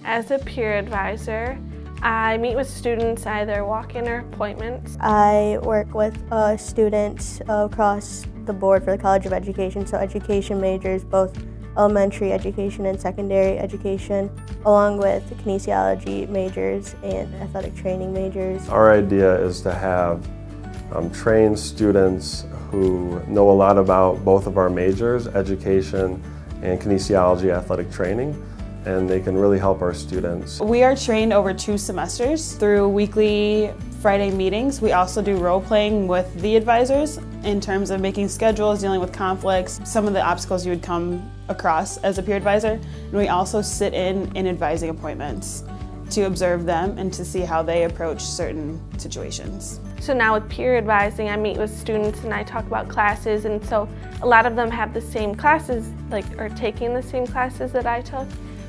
As a peer advisor, I meet with students either walk-in or appointments. I work with students across the board for the College of Education, so education majors, both elementary education and secondary education, along with kinesiology majors and athletic training majors. Our idea is to have trained students who know a lot about both of our majors, education and kinesiology athletic training, and they can really help our students. We are trained over 2 semesters through weekly Friday meetings. We also do role playing with the advisors in terms of making schedules, dealing with conflicts, some of the obstacles you would come across as a peer advisor. And we also sit in advising appointments to observe them and to see how they approach certain situations. So now with peer advising, I meet with students and I talk about classes, and so a lot of them have the same classes, or taking the same classes that I took.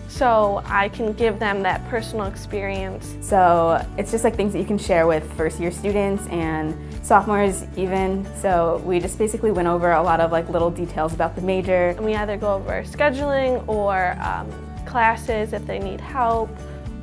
So I can give them that personal experience. So it's just like things that you can share with first-year students and sophomores even. So we just basically went over a lot of little details about the major. And we either go over scheduling or classes if they need help,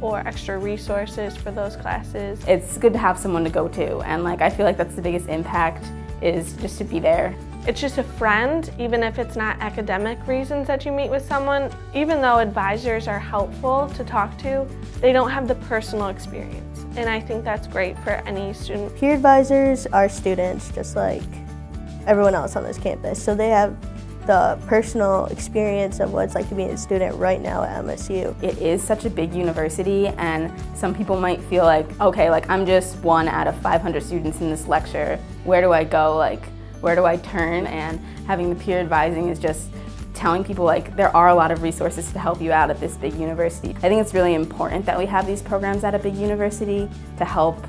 or extra resources for those classes. It's good to have someone to go to, and I feel like that's the biggest impact, is just to be there. It's just a friend, even if it's not academic reasons that you meet with someone. Even though advisors are helpful to talk to, they don't have the personal experience. And I think that's great for any student. Peer advisors are students just like everyone else on this campus, so they have the personal experience of what it's like to be a student right now at MSU. It is such a big university, and some people might feel okay, I'm just one out of 500 students in this lecture. Where do I go? Where do I turn? And having the peer advising is just telling people there are a lot of resources to help you out at this big university. I think it's really important that we have these programs at a big university to help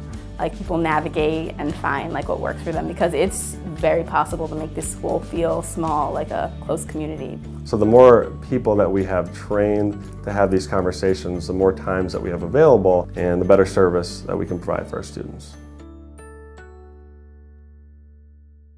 people navigate and find what works for them, because it's very possible to make this school feel small, like a close community. So the more people that we have trained to have these conversations, the more times that we have available, and the better service that we can provide for our students.